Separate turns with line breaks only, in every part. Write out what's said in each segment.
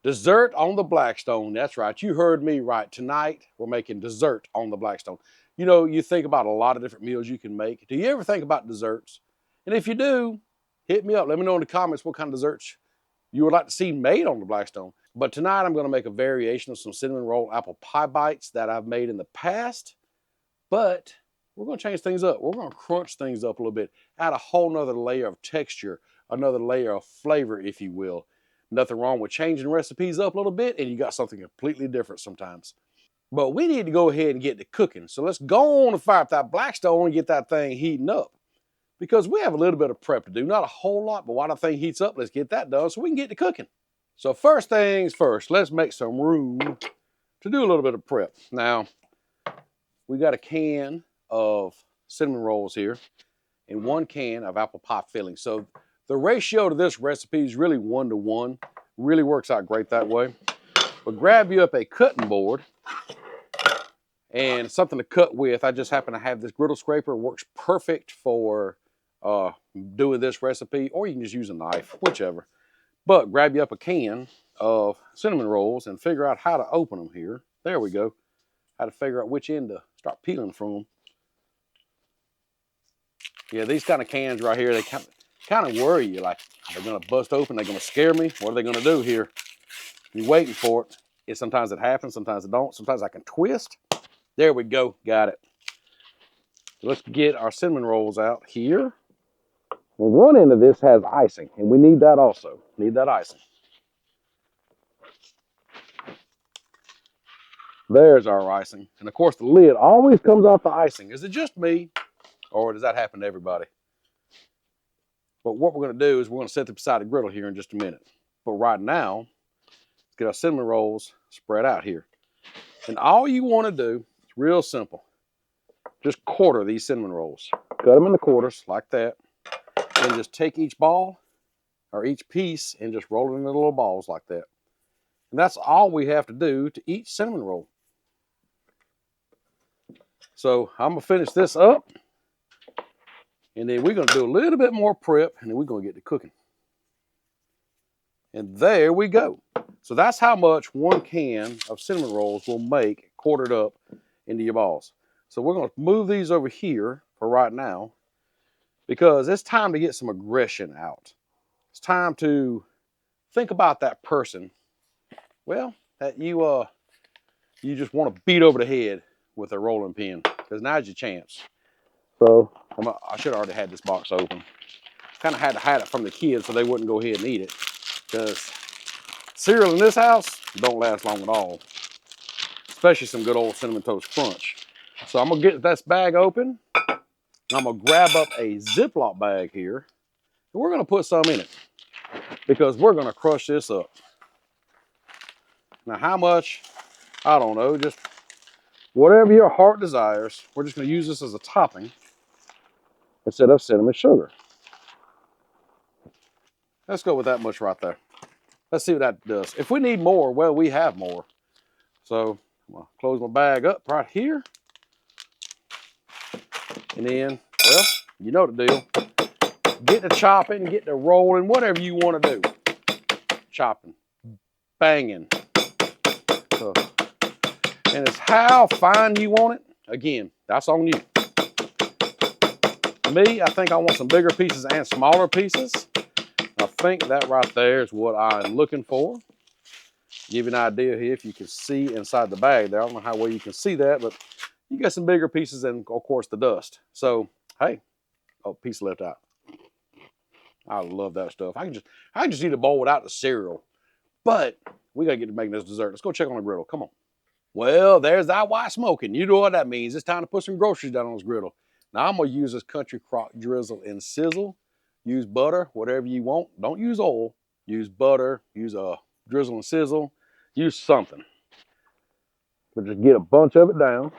Dessert on the Blackstone. That's right. You heard me right. Tonight, we're making dessert on the Blackstone. You know, you think about a lot of different meals you can make. Do you ever think about desserts? And if you do, hit me up. Let me know in the comments what kind of desserts you would like to see made on the Blackstone. But tonight, I'm going to make a variation of some cinnamon roll apple pie bites that I've made in the past. But we're going to change things up. We're going to crunch things up a little bit, add a whole nother layer of texture, another layer of flavor, if you will. Nothing wrong with changing recipes up a little bit, and you got something completely different sometimes. But we need to go ahead and get to cooking. So let's go on and fire up that Blackstone and get that thing heating up. Because we have a little bit of prep to do. Not a whole lot, but while the thing heats up, let's get that done so we can get to cooking. So first things first, let's make some room to do a little bit of prep. Now, we got a can of cinnamon rolls here and 1 can of apple pie filling. So the ratio to this recipe is really 1 to 1. Really works out great that way. But grab you up a cutting board and something to cut with. I just happen to have this griddle scraper. It works perfect for doing this recipe, or you can just use a knife, whichever. But grab you up a can of cinnamon rolls and figure out how to open them here. There we go. How to figure out which end to start peeling from. Yeah, these kind of cans right here, they kind of worry you. Like, are they going to bust open? They're going to scare me? What are they going to do here? You're waiting for it. Sometimes it happens, sometimes it don't. Sometimes I can twist. There we go. Got it. So let's get our cinnamon rolls out here. Well, one end of this has icing, and we need that also. Need that icing. There's our icing. And of course, the lid always comes off the icing. Is it just me, or does that happen to everybody? But what we're going to do is we're going to set them beside the griddle here in just a minute. But right now, let's get our cinnamon rolls spread out here. And all you want to do, it's real simple. Just quarter these cinnamon rolls. Cut them into quarters like that. And just take each ball or each piece and just roll it into little balls like that. And that's all we have to do to each cinnamon roll. So I'm going to finish this up. And then we're going to do a little bit more prep, and then we're going to get to cooking. And there we go. So that's how much 1 can of cinnamon rolls will make quartered up into your balls. So we're going to move these over here for right now, because it's time to get some aggression out. It's time to think about that person, well, that you just want to beat over the head with a rolling pin, because now's your chance. So I should have already had this box open. Kind of had to hide it from the kids so they wouldn't go ahead and eat it, because cereal in this house don't last long at all, especially some good old Cinnamon Toast Crunch. So I'm going to get this bag open. I'm going to grab up a Ziploc bag here, and we're going to put some in it, because we're going to crush this up. Now, how much? I don't know. Just whatever your heart desires. We're just going to use this as a topping instead of cinnamon sugar. Let's go with that much right there. Let's see what that does. If we need more, well, we have more. So I'm going to close my bag up right here. And then, well, you know the deal. Get to chopping, get to rolling, whatever you want to do. Chopping, banging. So, and it's how fine you want it. Again, that's on you. Me, I think I want some bigger pieces and smaller pieces. I think that right there is what I'm looking for. Give you an idea here if you can see inside the bag there. I don't know how well you can see that, but you got some bigger pieces and, of course, the dust. So, hey, oh, piece left out. I love that stuff. I can just eat a bowl without the cereal. But we got to get to making this dessert. Let's go check on the griddle. Come on. Well, there's that white smoking. You know what that means. It's time to put some groceries down on this griddle. Now, I'm going to use this Country Crock Drizzle and Sizzle. Use butter, whatever you want. Don't use oil. Use butter. Use a drizzle and sizzle. Use something. But just get a bunch of it down,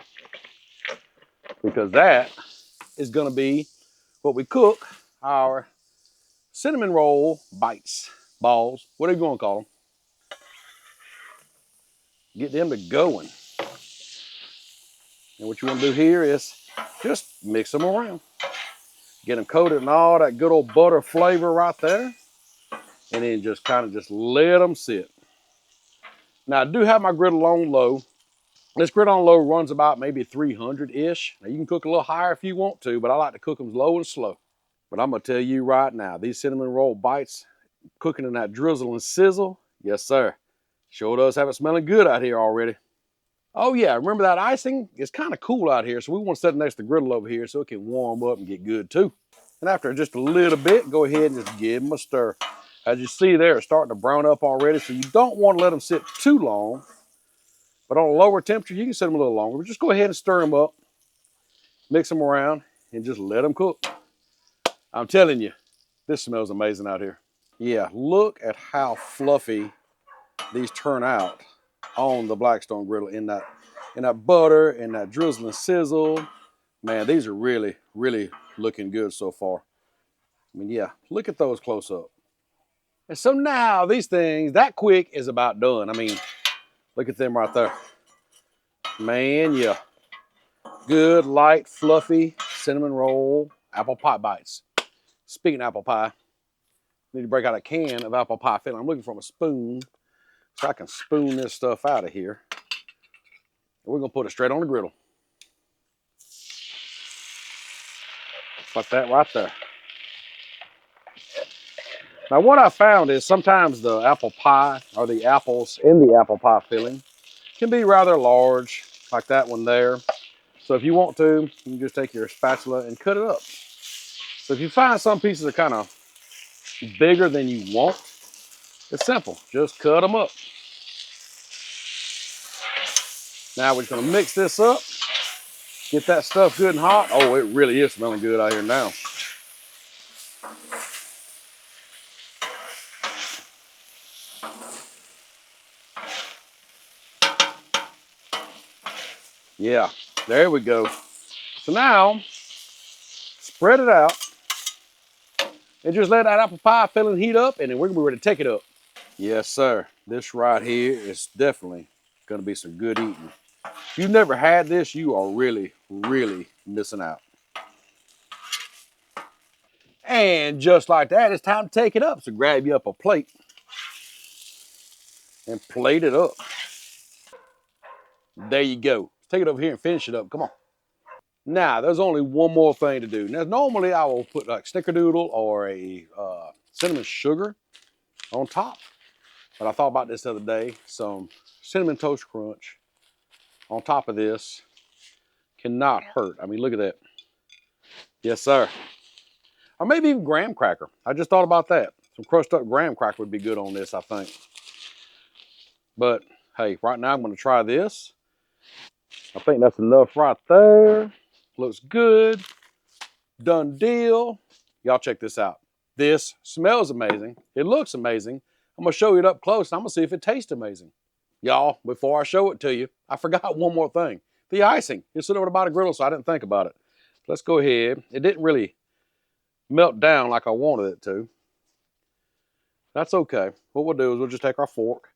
because that is going to be what we cook our cinnamon roll bites, balls, whatever you want to call them. Get them to going. And what you want to do here is just mix them around. Get them coated in all that good old butter flavor right there. And then just kind of just let them sit. Now I do have my griddle on low. This griddle on low runs about maybe 300-ish. Now you can cook a little higher if you want to, but I like to cook them low and slow. But I'm gonna tell you right now, these cinnamon roll bites, cooking in that drizzle and sizzle, yes sir. Sure does have it smelling good out here already. Oh yeah, remember that icing? It's kind of cool out here, so we want to set it next to the griddle over here so it can warm up and get good too. And after just a little bit, go ahead and just give them a stir. As you see there, it's starting to brown up already, so you don't want to let them sit too long. But on a lower temperature, you can set them a little longer. But just go ahead and stir them up, mix them around, and just let them cook. I'm telling you, this smells amazing out here. Yeah, look at how fluffy these turn out on the Blackstone Griddle in that butter and that drizzle and sizzle. Man, these are really, really looking good so far. I mean, yeah, look at those close up. And so now these things, that quick is about done. I mean, look at them right there. Man, yeah. Good, light, fluffy cinnamon roll apple pie bites. Speaking of apple pie, I need to break out a can of apple pie filling. I'm looking for a spoon so I can spoon this stuff out of here. And we're gonna put it straight on the griddle. Like that right there. Now what I found is sometimes the apple pie or the apples in the apple pie filling can be rather large, like that one there. So if you want to, you can just take your spatula and cut it up. So if you find some pieces are kind of bigger than you want, it's simple. Just cut them up. Now we're going to mix this up. Get that stuff good and hot. Oh, it really is smelling good out here now. Yeah, there we go. So now, spread it out and just let that apple pie filling heat up, and then we're going to be ready to take it up. Yes, sir. This right here is definitely going to be some good eating. If you've never had this, you are really, really missing out. And just like that, it's time to take it up. So grab you up a plate and plate it up. There you go. Take it over here and finish it up. Come on. Now, there's only one more thing to do. Now, normally I will put like snickerdoodle or a cinnamon sugar on top. But I thought about this the other day. Some cinnamon toast crunch on top of this cannot hurt. I mean, look at that. Yes, sir. Or maybe even graham cracker. I just thought about that. Some crushed up graham cracker would be good on this, I think. But hey, right now I'm going to try this. I think that's enough right there. Looks good. Done deal. Y'all check this out. This smells amazing. It looks amazing. I'm going to show you it up close. And I'm going to see if it tastes amazing. Y'all, before I show it to you, I forgot one more thing. The icing. It's sitting over the bottom of the griddle, so I didn't think about it. Let's go ahead. It didn't really melt down like I wanted it to. That's okay. What we'll do is we'll just take our fork,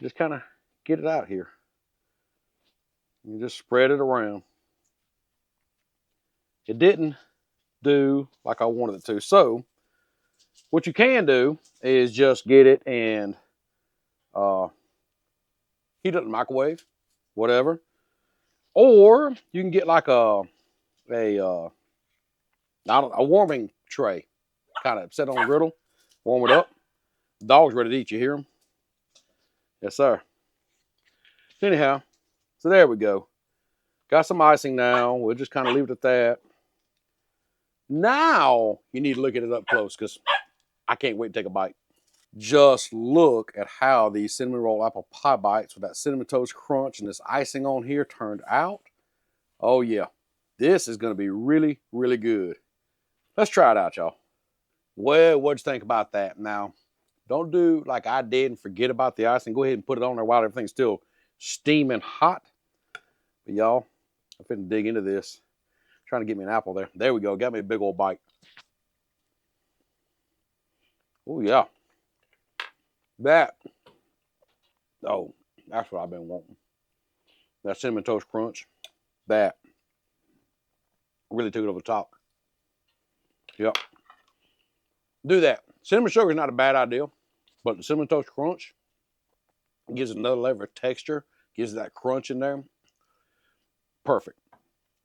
just kind of get it out here. And just spread it around. It didn't do like I wanted it to. So what you can do is just get it and heat it in the microwave, whatever. Or you can get like a warming tray, kind of set on the griddle, warm it up. The dog's ready to eat. You hear him? Yes, sir. Anyhow, so there we go. Got some icing now. We'll just kind of leave it at that. Now you need to look at it up close because I can't wait to take a bite. Just look at how these cinnamon roll apple pie bites with that cinnamon toast crunch and this icing on here turned out. Oh yeah, this is going to be really, really good. Let's try it out, y'all. Well, what'd you think about that? Now, don't do like I did and forget about the icing. Go ahead and put it on there while everything's still steaming hot. But y'all, I'm finna dig into this. Trying to get me an apple there. There we go. Got me a big old bite. Oh yeah. Oh, that's what I've been wanting. That cinnamon toast crunch. That really took it over the top. Yep. Do that. Cinnamon sugar is not a bad idea, but the cinnamon toast crunch, It gives it another level of texture, gives it that crunch in there. Perfect.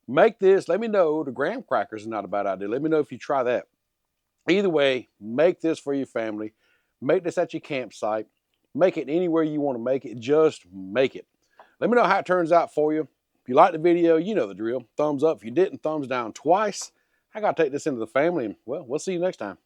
Make this, let me know, the graham crackers is not a bad idea. Let me know if you try that. Either way, make this for your family. Make this at your campsite. Make it anywhere you want to make it. Just make it. Let me know how it turns out for you. If you like the video, you know the drill. Thumbs up. If you didn't, thumbs down twice. I got to take this into the family, and, well, we'll see you next time.